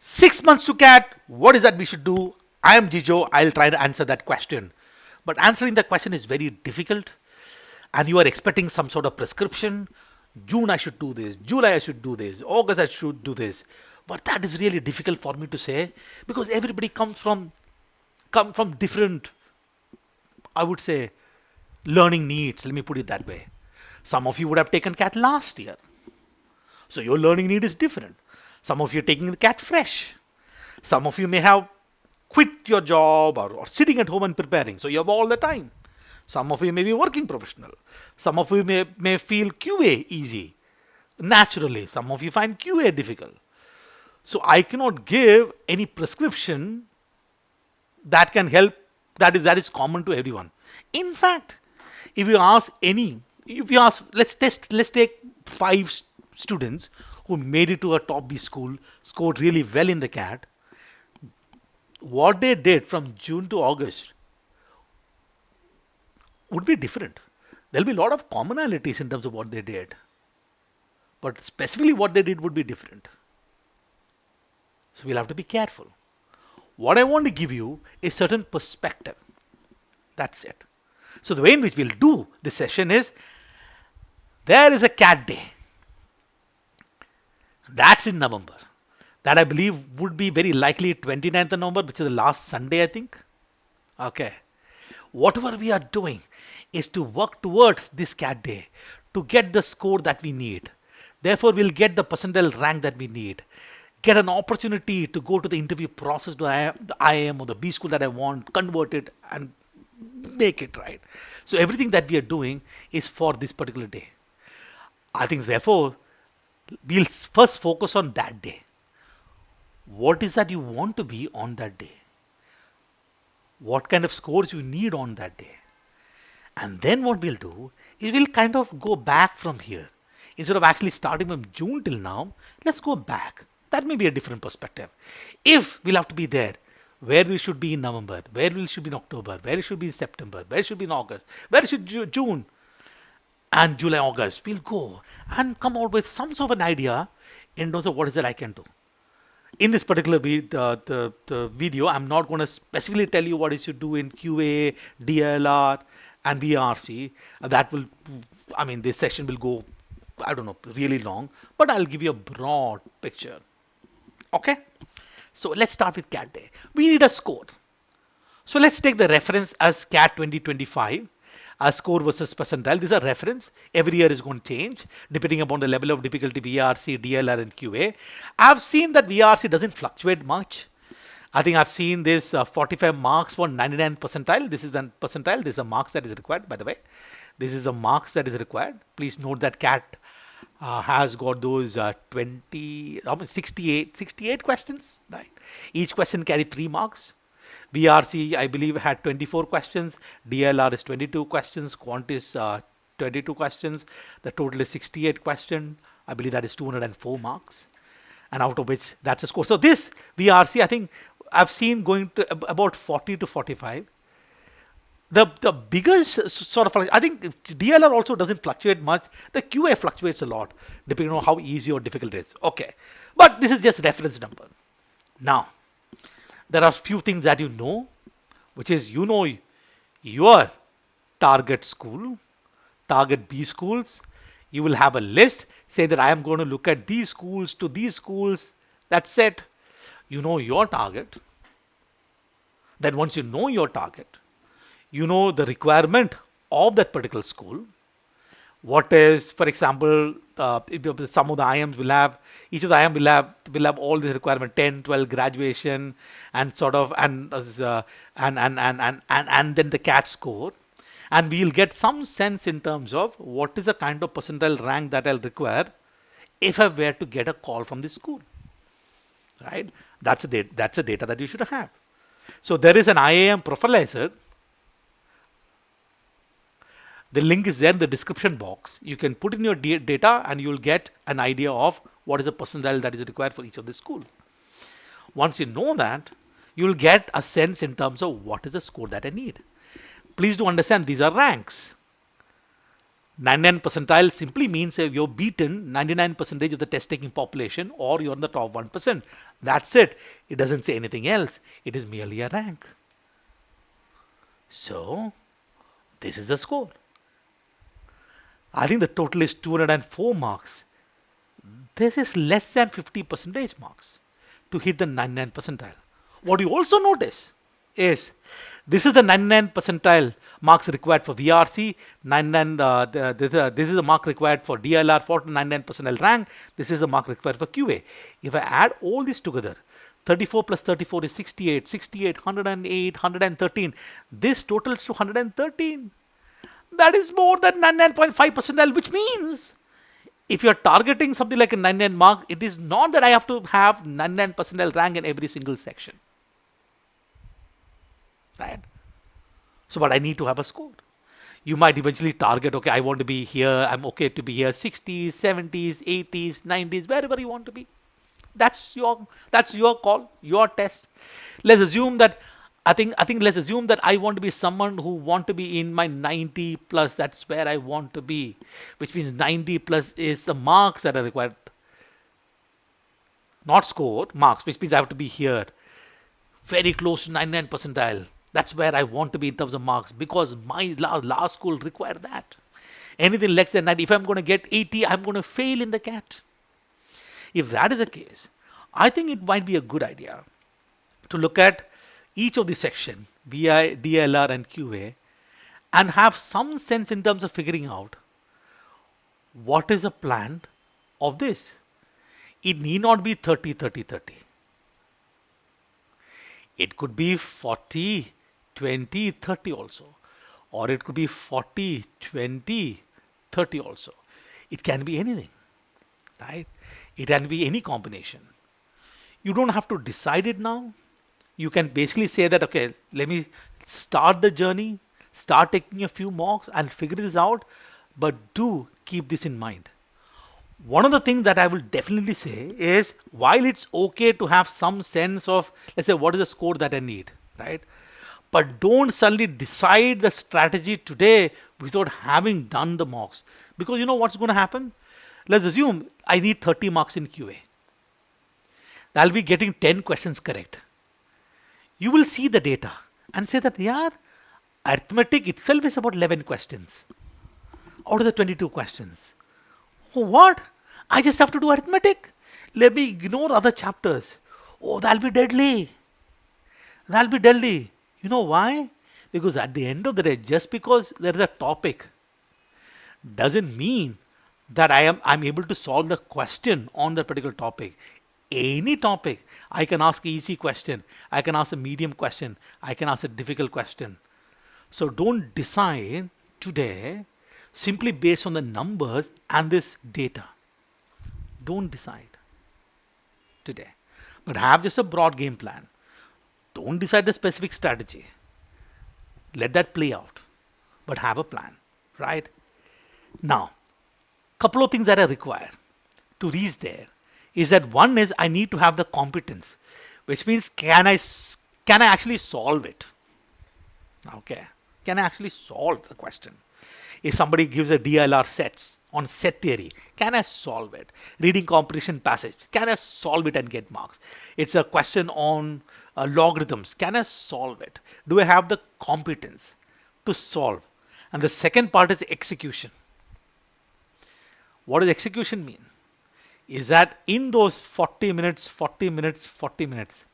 6 months to CAT, what is that we should do? I am Gijo. I'll try to answer that question. But answering that question is very difficult, and you are expecting some sort of prescription. June I should do this, July I should do this, August I should do this. But that is really difficult for me to say because everybody come from different, I would say, learning needs. Let me put it that way. Some of you would have taken CAT last year, so your learning need is different. Some of you are taking the CAT fresh. Some of you may have quit your job or sitting at home and preparing, so you have all the time. Some of you may be working professional. Some of you may feel QA easy naturally. Some of you find QA difficult. So I cannot give any prescription that can help, that is common to everyone. In fact, if you ask any, if you ask, let's take five students who made it to a top B school, scored really well in the CAT. What they did from June to August would be different. There'll be a lot of commonalities in terms of what they did, but specifically what they did would be different. So we'll have to be careful. What I want to give you is certain perspective. That's it. So the way in which we'll do this session is, there is a CAT day. That's in November. That I believe would be very likely 29th of November, which is the last Sunday, I think. Okay. Whatever we are doing is to work towards this CAT day to get the score that we need. Therefore, we'll get the percentile rank that we need. Get an opportunity to go to the interview process to the IIM or the B school that I want, convert it and make it right. So everything that we are doing is for this particular day. I think therefore, we'll first focus on that day. What is that you want to be on that day? What kind of scores you need on that day? And then what we'll do is we'll kind of go back from here. Instead of actually starting from June till now, let's go back. That may be a different perspective. If we'll have to be there, where we should be in November, where we should be in October, where it should be in September, where it should be in August, where it should be June and July, August, we'll go and come out with some sort of an idea in terms of what is it I can do. In this particular the video, I'm not going to specifically tell you what you should do in QA, DILR, and VARC. That will, I mean, this session will go, I don't know, really long, but I'll give you a broad picture. Okay, so let's start with CAT day. We need a score. So let's take the reference as CAT 2025. A score versus percentile. These are reference. Every year is going to change depending upon the level of difficulty, VRC, DLR, and QA. I've seen that VRC doesn't fluctuate much. I think I've seen this 45 marks for 99 percentile. This is the percentile. This is a marks that is required, by the way. This is the marks that is required. Please note that CAT has got those 68 questions, right? Each question carry 3 marks. VRC, I believe, had 24 questions. DLR is 22 questions. Quant is 22 questions. The total is 68 questions. I believe that is 204 marks. And out of which, that's a score. So this VRC, I think I've seen going to about 40 to 45. The biggest sort of, I think DLR also doesn't fluctuate much. The QA fluctuates a lot, depending on how easy or difficult it is. Okay. But this is just reference number. Now, there are few things that you know, which is your target school, target B schools. You will have a list, say that I am going to look at these schools to these schools. That's it. You know your target. Then once you know your target, you know the requirement of that particular school. What is, for example, some of the IMs will have, each of the IM will have all these requirement 10, 12 graduation and sort of and then the CAT score, and we'll get some sense in terms of what is the kind of percentile rank that I'll require if I were to get a call from this school, right? That's a data that you should have. So there is an IAM profiler. The link is there in the description box. You can put in your data and you'll get an idea of what is the percentile that is required for each of the school. Once you know that, you'll get a sense in terms of what is the score that I need. Please do understand these are ranks. 99 percentile simply means you've beaten 99% of the test taking population or you're in the top 1%. That's it. It doesn't say anything else. It is merely a rank. So, this is the score. I think the total is 204 marks. This is less than 50 percentage marks to hit the 99 percentile. What you also notice is this is the 99 percentile marks required for VARC, 99, this is the mark required for DILR for 99 percentile rank, this is the mark required for QA. If I add all this together, 34 plus 34 is 68, 68, 108, 113, this totals to 113. That is more than 99.5 percentile, which means if you're targeting something like a 99 mark, it is not that I have to have 99 percentile rank in every single section. Right? So, but I need to have a score. You might eventually target, okay, I want to be here, I'm okay to be here, 60s, 70s, 80s, 90s, wherever you want to be. That's your call, your test. Let's assume that let's assume that I want to be someone who want to be in my 90 plus. That's where I want to be, which means 90 plus is the marks that are required, not scored, marks, which means I have to be here, very close to 99 percentile. That's where I want to be in terms of marks because my last school required that. Anything less than that, if I'm going to get 80, I'm going to fail in the CAT. If that is the case, I think it might be a good idea to look at each of the section, VI, DLR and QA, and have some sense in terms of figuring out what is the plan of this. It need not be 30, 30, 30. It could be 40, 20, 30 also. Or it could be 40, 20, 30 also. It can be anything, right? It can be any combination. You don't have to decide it now. You can basically say that, okay, let me start the journey, start taking a few mocks and figure this out. But do keep this in mind. One of the things that I will definitely say is while it's okay to have some sense of, let's say, what is the score that I need, right? But don't suddenly decide the strategy today without having done the mocks. Because you know what's going to happen? Let's assume I need 30 marks in QA. I'll be getting 10 questions correct. You will see the data and say that, yeah, arithmetic itself is about 11 questions out of the 22 questions. Oh, what? I just have to do arithmetic. Let me ignore other chapters. Oh, that'll be deadly. That'll be deadly. You know why? Because at the end of the day, just because there is a topic doesn't mean that I'm able to solve the question on that particular topic. Any topic, I can ask an easy question, I can ask a medium question, I can ask a difficult question. So don't decide today simply based on the numbers and this data. Don't decide today, but have just a broad game plan. Don't decide the specific strategy. Let that play out, but have a plan, right? Now, couple of things that are required to reach there is that one is I need to have the competence, which means can I actually solve it? Okay, can I actually solve the question? If somebody gives a DILR sets on set theory, can I solve it? Reading comprehension passage, can I solve it and get marks? It's a question on logarithms, can I solve it? Do I have the competence to solve? And the second part is execution. What does execution mean? Is that in those 40 minutes, 40 minutes, 40 minutes,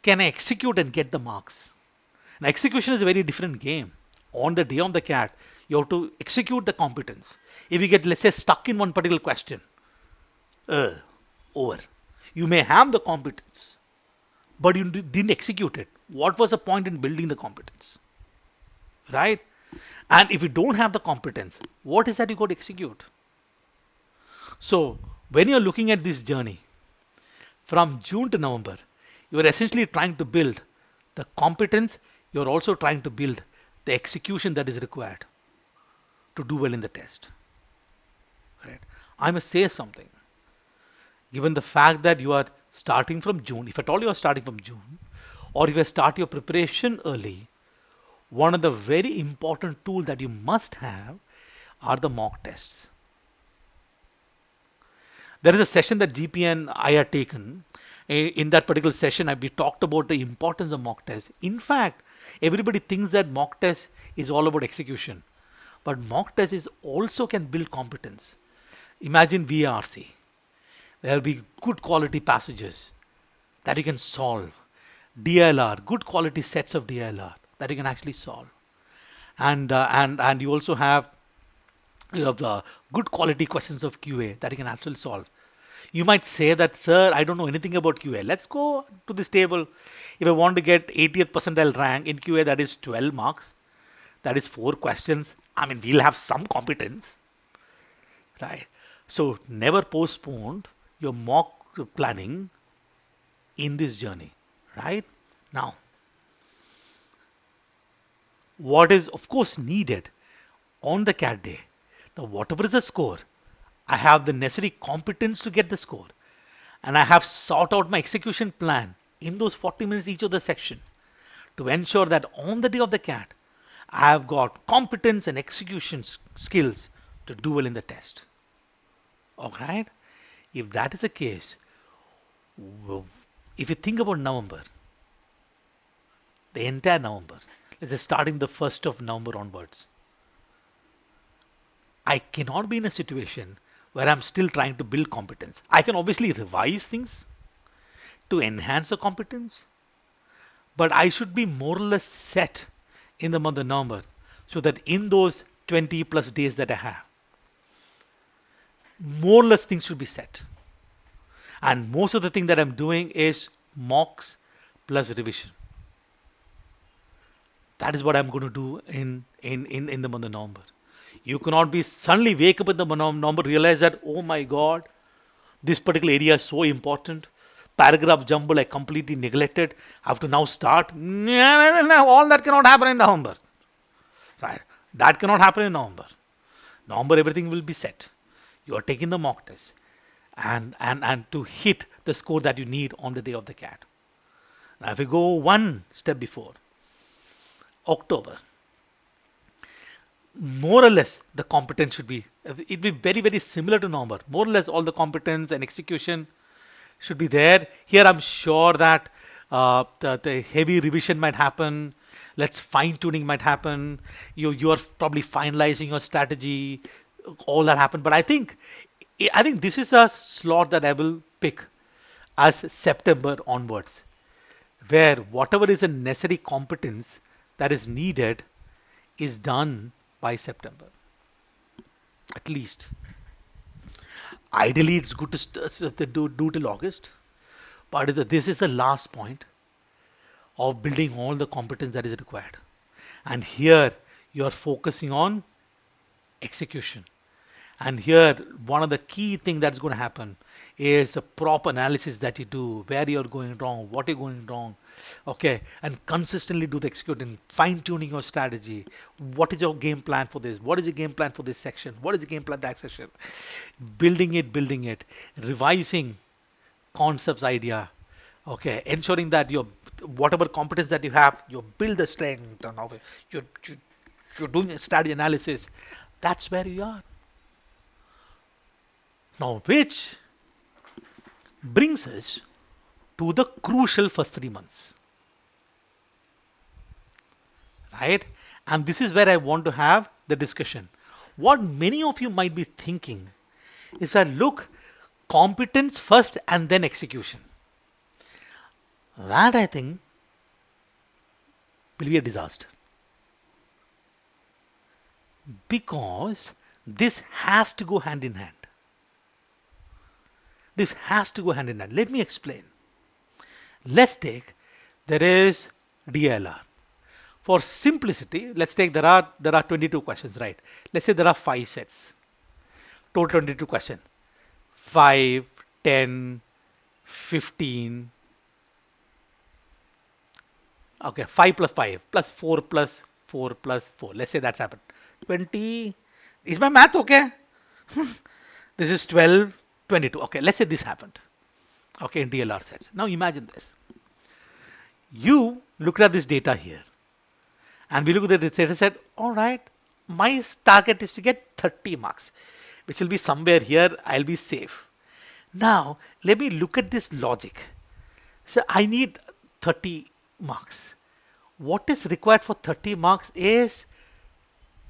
can I execute and get the marks? Now, execution is a very different game. On the day of the CAT, you have to execute the competence. If you get, let's say, stuck in one particular question, over. You may have the competence, but you didn't execute it. What was the point in building the competence? Right? And if you don't have the competence, what is that you got to execute? So, when you're looking at this journey from June to November, you're essentially trying to build the competence, you're also trying to build the execution that is required to do well in the test. Right? I must say something. Given the fact that you are starting from June, if at all you are starting from June, or if you start your preparation early, one of the very important tools that you must have are the mock tests. There is a session that GP and I had taken. In that particular session, we talked about the importance of mock tests. In fact, everybody thinks that mock test is all about execution, but mock test is also can build competence. Imagine VARC. There will be good quality passages that you can solve. DILR, good quality sets of DILR that you can actually solve. And you also have the good quality questions of QA that you can actually solve. You might say that, sir, I don't know anything about QA. Let's go to this table. If I want to get 80th percentile rank in QA, that is 12 marks. That is 4 questions. I mean, we'll have some competence, right? So never postpone your mock planning in this journey, right? Now, what is of course needed on the CAT day, the whatever is the score, I have the necessary competence to get the score, and I have sought out my execution plan in those 40 minutes each of the section to ensure that on the day of the CAT, I have got competence and execution skills to do well in the test. Alright? If that is the case, if you think about November, the entire November, let's say starting the 1st of November onwards, I cannot be in a situation where I'm still trying to build competence. I can obviously revise things to enhance the competence, but I should be more or less set in the month of November so that in those 20 plus days that I have, more or less things should be set. And most of the thing that I'm doing is mocks plus revision. That is what I'm going to do in the month of November. You cannot be suddenly wake up in the month of November, realize that, oh my God, this particular area is so important. Paragraph jumble I completely neglected. I have to now start. No, all that cannot happen in November. Right? That cannot happen in November. November, everything will be set. You are taking the mock test and to hit the score that you need on the day of the CAT. Now, if we go one step before, October, more or less the competence should be, it will be very, very similar to November. More or less all the competence and execution should be there. Here I'm sure that the heavy revision might happen. Let's fine tuning might happen. You are probably finalizing your strategy. All that happened. But I think this is a slot that I will pick as September onwards, where whatever is a necessary competence that is needed is done by September. At least. Ideally, it's good to do till August, but this is the last point of building all the competence that is required. And here you are focusing on execution. And here, one of the key things that's going to happen is a proper analysis that you do, where you're going wrong, what you're going wrong, okay, and consistently do the executing, fine tuning your strategy. What is your game plan for this? What is your game plan for this section? What is the game plan for that section? Building it, revising concepts, idea, okay, ensuring that your whatever competence that you have, you build the strength, and you're doing a strategy analysis. That's where you are. Now, which brings us to the crucial first 3 months, right? And this is where I want to have the discussion. What many of you might be thinking is that, look, competence first and then execution. That I think will be a disaster, because this has to go hand in hand. This has to go hand in hand. Let me explain. Let's take, there is DILR. For simplicity, let's take, there are 22 questions, right? Let's say there are 5 sets. Total 22 questions. 5, 10, 15. Okay, 5 plus 5 plus 4 plus 4 plus 4. Let's say that's happened. 20. Is my math okay? This is 12. 22. Okay, let's say this happened. Okay, in DILR sets. Now imagine this. You look at this data here, and we look at the data set. All right, my target is to get 30 marks, which will be somewhere here. I'll be safe. Now, let me look at this logic. So I need 30 marks. What is required for 30 marks is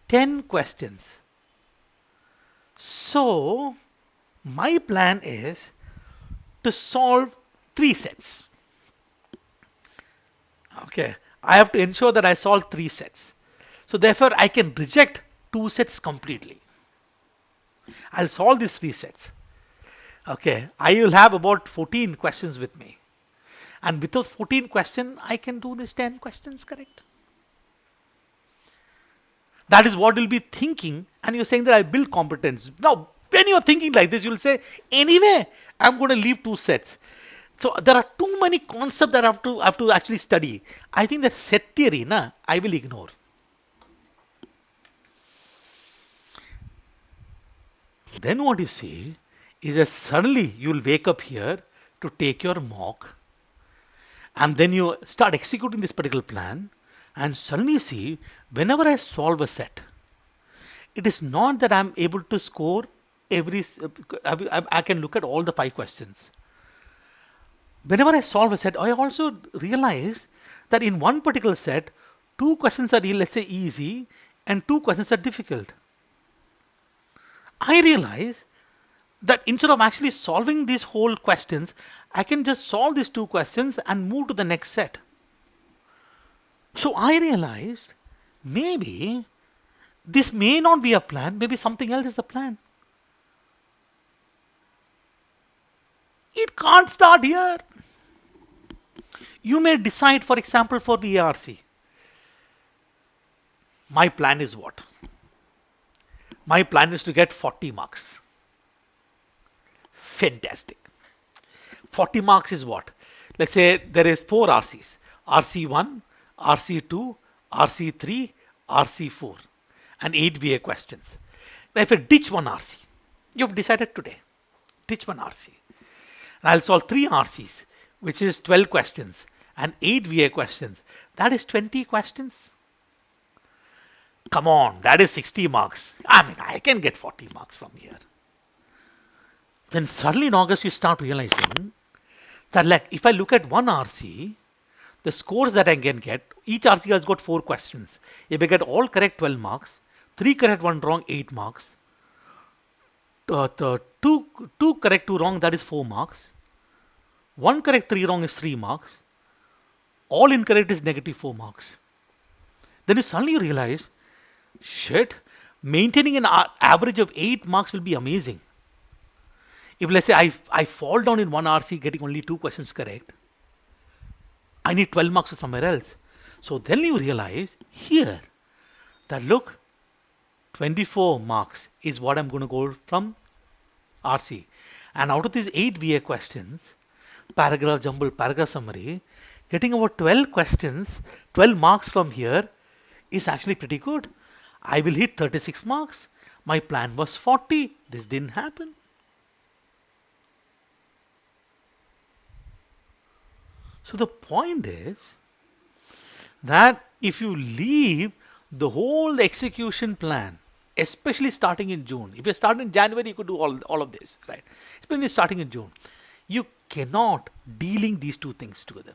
10 questions. So my plan is to solve 3 sets. Okay. I have to ensure that I solve 3 sets. So therefore I can reject 2 sets completely. I'll solve these 3 sets. Okay. I will have about 14 questions with me. And with those 14 questions, I can do these 10 questions correct. That is what you'll be thinking. And you're saying that I build competence. Now, when you're thinking like this, you'll say, anyway, I'm going to leave 2 sets. So there are too many concepts that I have to actually study. I think that set theory, I will ignore. Then what you see is that suddenly you'll wake up here to take your mock, and then you start executing this particular plan, and suddenly you see whenever I solve a set, it is not that I'm able to score every. I can look at all the 5 questions. Whenever I solve a set, I also realize that in one particular set, 2 questions are, let's say, easy and 2 questions are difficult. I realize that instead of actually solving these whole questions, I can just solve these 2 questions and move to the next set. So I realized maybe this may not be a plan, maybe something else is the plan. It can't start here. You may decide, for example, for VARC. My plan is what? My plan is to get 40 marks. Fantastic. 40 marks is what? Let's say there is 4 RCs. RC1, RC2, RC3, RC4 and 8 VA questions. Now if I ditch one RC, you've decided today. Ditch one RC. And I'll solve 3 RCs, which is 12 questions and 8 VA questions. That is 20 questions. Come on, that is 60 marks. I mean, I can get 40 marks from here. Then suddenly in August, you start realizing that, like, if I look at one RC, the scores that I can get, each RC has got 4 questions. If I get all correct, 12 marks, 3 correct, 1 wrong, 8 marks, two correct, 2 wrong, that is 4 marks, 1 correct, 3 wrong is 3 marks, all incorrect is negative 4 marks. Then you suddenly realize, shit, maintaining an average of 8 marks will be amazing. If let's say I fall down in one RC getting only 2 questions correct, I need 12 marks or somewhere else. So then you realize here that look, 24 marks is what I'm going to go from RC. And out of these 8 VA questions, paragraph jumble, paragraph summary, getting about 12 questions, 12 marks from here is actually pretty good. I will hit 36 marks. My plan was 40. This didn't happen. So the point is that if you leave the whole execution plan, especially starting in June, if you start in January, you could do all of this, right? Especially starting in June, you cannot dealing these 2 things together.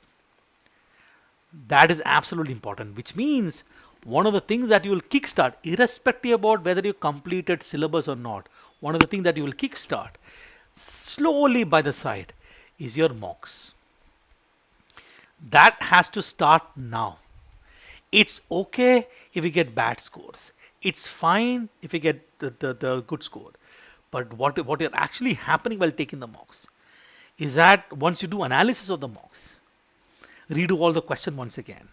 That is absolutely important, which means one of the things that you will kickstart, irrespective about whether you completed syllabus or not, one of the things that you will kickstart slowly by the side is your mocks. That has to start now. It's okay if you get bad scores. It's fine if you get the good score. But what is actually happening while taking the mocks is that once you do analysis of the mocks, redo all the question once again,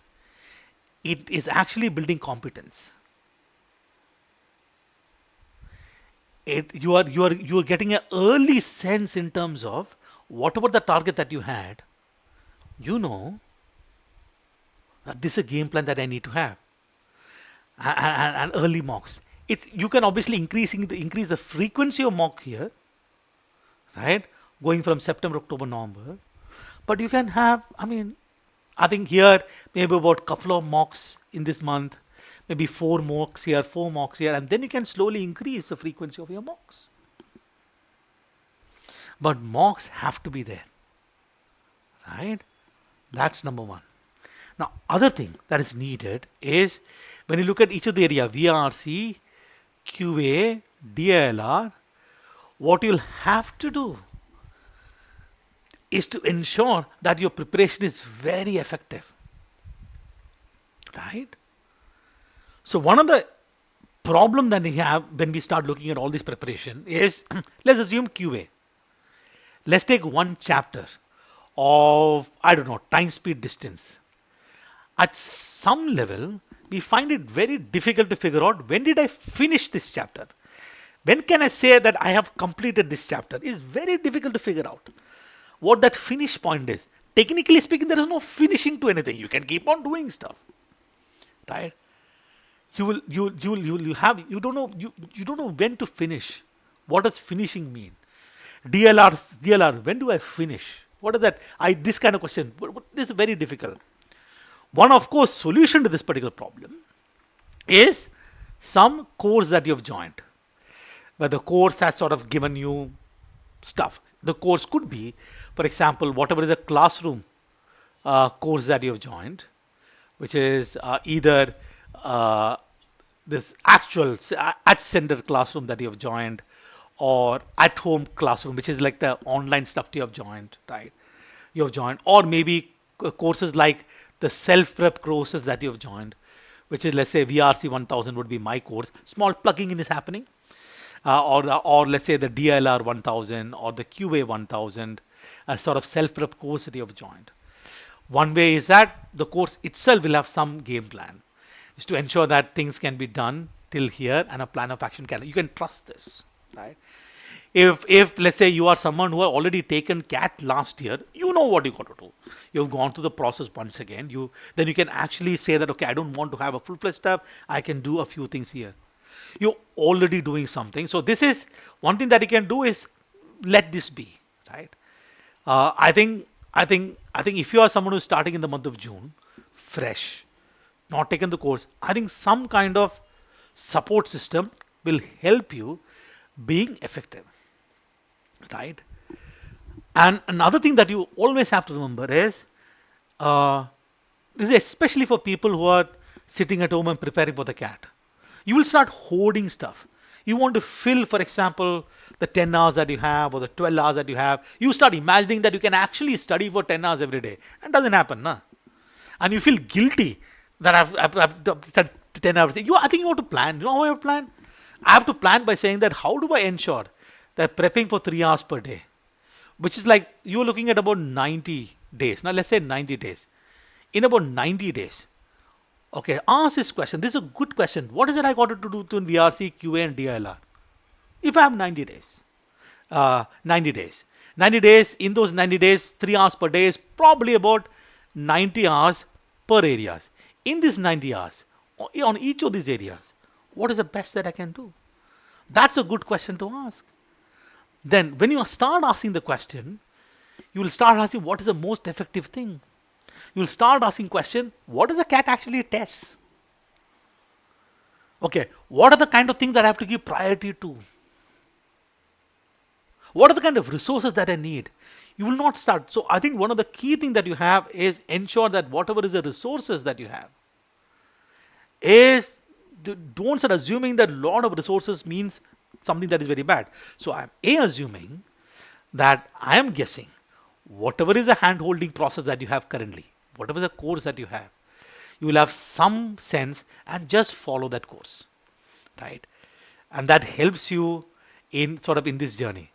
it is actually building competence. You are getting an early sense in terms of whatever the target that you had, you know that this is a game plan that I need to have. And early mocks. You can obviously increase the frequency of mock here, right? Going from September, October, November. But you can have, I think here maybe about a couple of mocks in this month, maybe 4 mocks here, 4 mocks here, and then you can slowly increase the frequency of your mocks. But mocks have to be there, right? That's number one. Now, other thing that is needed is when you look at each of the area, VARC, QA, DILR, what you'll have to do is to ensure that your preparation is very effective, right? So one of the problem that we have when we start looking at all this preparation is let's assume QA. Let's take one chapter of, I don't know, time, speed, distance. At some level, we find it very difficult to figure out when did I finish this chapter? When can I say that I have completed this chapter? It's very difficult to figure out what that finish point is. Technically speaking, there is no finishing to anything. You can keep on doing stuff, right? You don't know when to finish. What does finishing mean? DLR, when do I finish? What is that? This kind of question. This is very difficult. One, of course, solution to this particular problem is some course that you have joined, where the course has sort of given you stuff. The course could be, for example, whatever is the classroom course that you have joined, which is either this actual at center classroom that you have joined, or at home classroom, which is like the online stuff you have joined, right? You have joined, or maybe courses like the self-prep courses that you have joined, which is, let's say, VRC 1000 would be my course. Small plugging in is happening. Or let's say the DILR 1000 or the QA 1000, a sort of self-prep course that you have joined. One way is that the course itself will have some game plan, is to ensure that things can be done till here and a plan of action can. You can trust this, right? If let's say you are someone who have already taken CAT last year, you know what you got to do. You've gone through the process once again. Then you can actually say that, okay, I don't want to have a full-fledged stuff. I can do a few things here. You're already doing something. So this is one thing that you can do is let this be, right? I think if you are someone who's starting in the month of June, fresh, not taken the course, I think some kind of support system will help you being effective, right? And another thing that you always have to remember is this is especially for people who are sitting at home and preparing for the CAT. You will start hoarding stuff. You want to fill, for example, the 10 hours that you have or the 12 hours that you have. You start imagining that you can actually study for 10 hours every day. And doesn't happen, nah? And you feel guilty that I've said 10 hours. I think you want to plan. You know how I have planned? I have to plan by saying that how do I ensure that prepping for 3 hours per day, which is like you're looking at about 90 days. Now let's say 90 days. In about 90 days, okay, ask this question. This is a good question. What is it I got to do to VRC, QA, and DILR? If I have 90 days, 90 days. 90 days, in those 90 days, 3 hours per day is probably about 90 hours per areas. In these 90 hours, on each of these areas, what is the best that I can do? That's a good question to ask. Then when you start asking the question, you will start asking what is the most effective thing. You will start asking question, what does the CAT actually test? Okay, what are the kind of things that I have to give priority to? What are the kind of resources that I need? You will not start. So I think one of the key things that you have is ensure that whatever is the resources that you have is, don't start assuming that a lot of resources means something that is very bad. So I'm assuming that I am guessing whatever is the hand holding process that you have currently, whatever the course that you have, you will have some sense and just follow that course, right? And that helps you in sort of in this journey.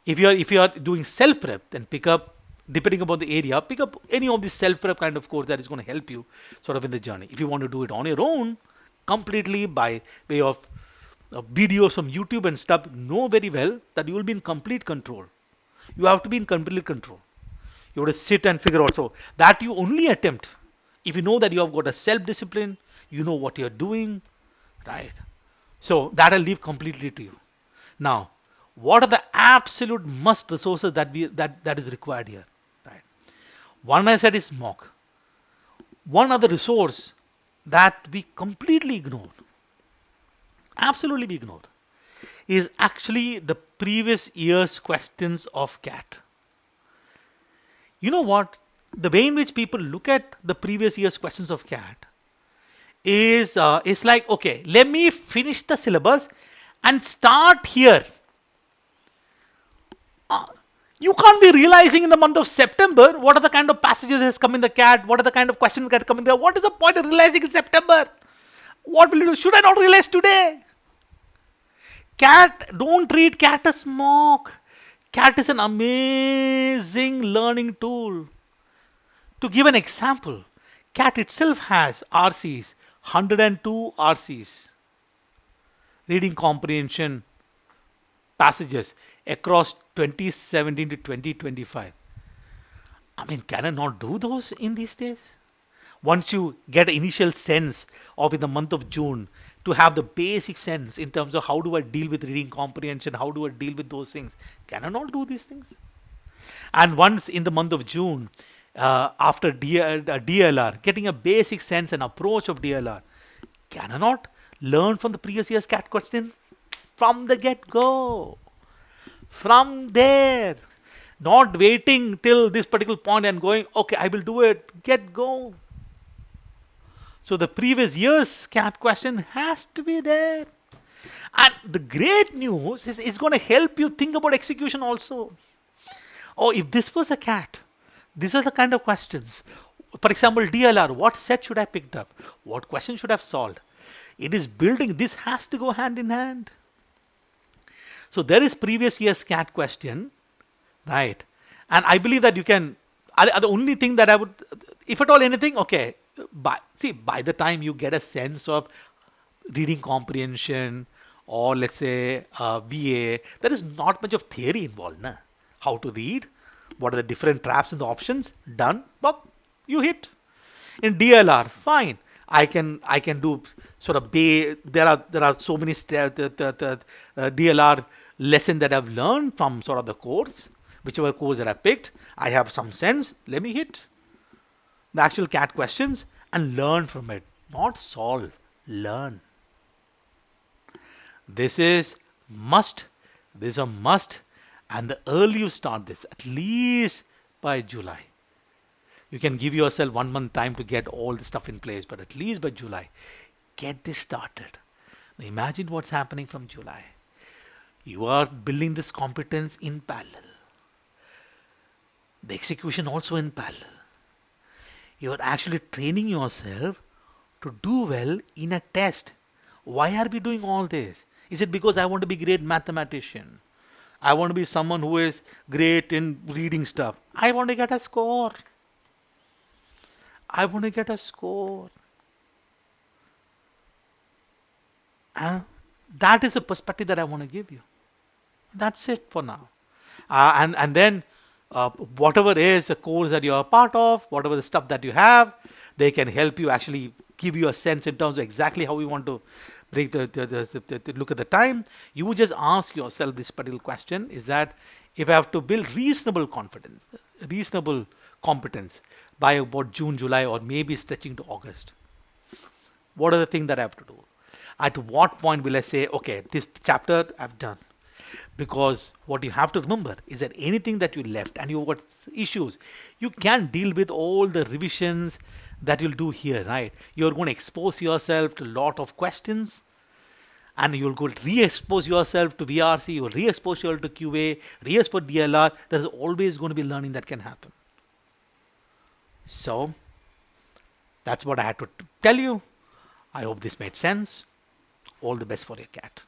If you are doing self prep, then pick up, depending upon the area, pick up any of this self prep kind of course that is going to help you sort of in the journey. If you want to do it on your own, completely by way of videos from YouTube and stuff, know very well that you will be in complete control. You have to be in complete control. You have to sit and figure out. So that you only attempt if you know that you have got a self-discipline, you know what you're doing, right? So that I'll leave completely to you. Now, what are the absolute must resources that is required here, right? One I said is mock. One other resource that we completely ignored, absolutely we ignored, is actually the previous year's questions of CAT. You know what? The way in which people look at the previous year's questions of CAT is like, okay, let me finish the syllabus and start here. Uh, you can't be realizing in the month of September what are the kind of passages that has come in the CAT, what are the kind of questions that come in there. What is the point of realizing in September? What will you do? Should I not realize today? Cat, don't treat cat as mock. Cat is an amazing learning tool. To give an example, cat itself has RCs, 102 RCs, reading comprehension passages across 2017 to 2025. I mean, can I not do those in these days? Once you get an initial sense of in the month of June to have the basic sense in terms of how do I deal with reading comprehension, how do I deal with those things, can I not do these things? And once in the month of June, after DLR, getting a basic sense and approach of DLR, can I not learn from the previous year's CAT question from the get go? From there, not waiting till this particular point and going, okay, I will do it, get go. So the previous year's CAT question has to be there. And the great news is it's going to help you think about execution also. Oh, if this was a CAT, these are the kind of questions. For example, DLR, what set should I picked up? What question should I have solved? It is building, this has to go hand in hand. So there is previous year's CAT question, right? And I believe that you can, the only thing that I would, if at all anything, okay, by the time you get a sense of reading comprehension or let's say VA, there is not much of theory involved. Nah? How to read, what are the different traps and the options, done, but you hit. In DLR, fine. I can do sort of there are so many DLR lesson that I've learned from sort of the course, whichever course that I picked. I have some sense. Let me hit the actual CAT questions and learn from it. Not solve, learn. This is must. This is a must. And the earlier you start this, at least by July. You can give yourself 1 month time to get all the stuff in place, but at least by July, get this started. Now imagine what's happening from July. You are building this competence in parallel. The execution also in parallel. You are actually training yourself to do well in a test. Why are we doing all this? Is it because I want to be a great mathematician? I want to be someone who is great in reading stuff. I want to get a score. I want to get a score. That is a perspective that I want to give you. That's it for now. And then whatever is a course that you are a part of, whatever the stuff that you have, they can help you actually give you a sense in terms of exactly how we want to break the look at the time. You would just ask yourself this particular question: is that if I have to build reasonable confidence, reasonable competence by about June, July, or maybe stretching to August, what are the things that I have to do? At what point will I say, okay, this chapter I've done? Because what you have to remember is that anything that you left and you've got issues, you can deal with all the revisions that you'll do here, right? You're going to expose yourself to a lot of questions and you'll go re-expose yourself to VRC, you'll re-expose yourself to QA, re-expose DLR. There's always going to be learning that can happen. So that's what I had to tell you. I hope this made sense. All the best for your cat.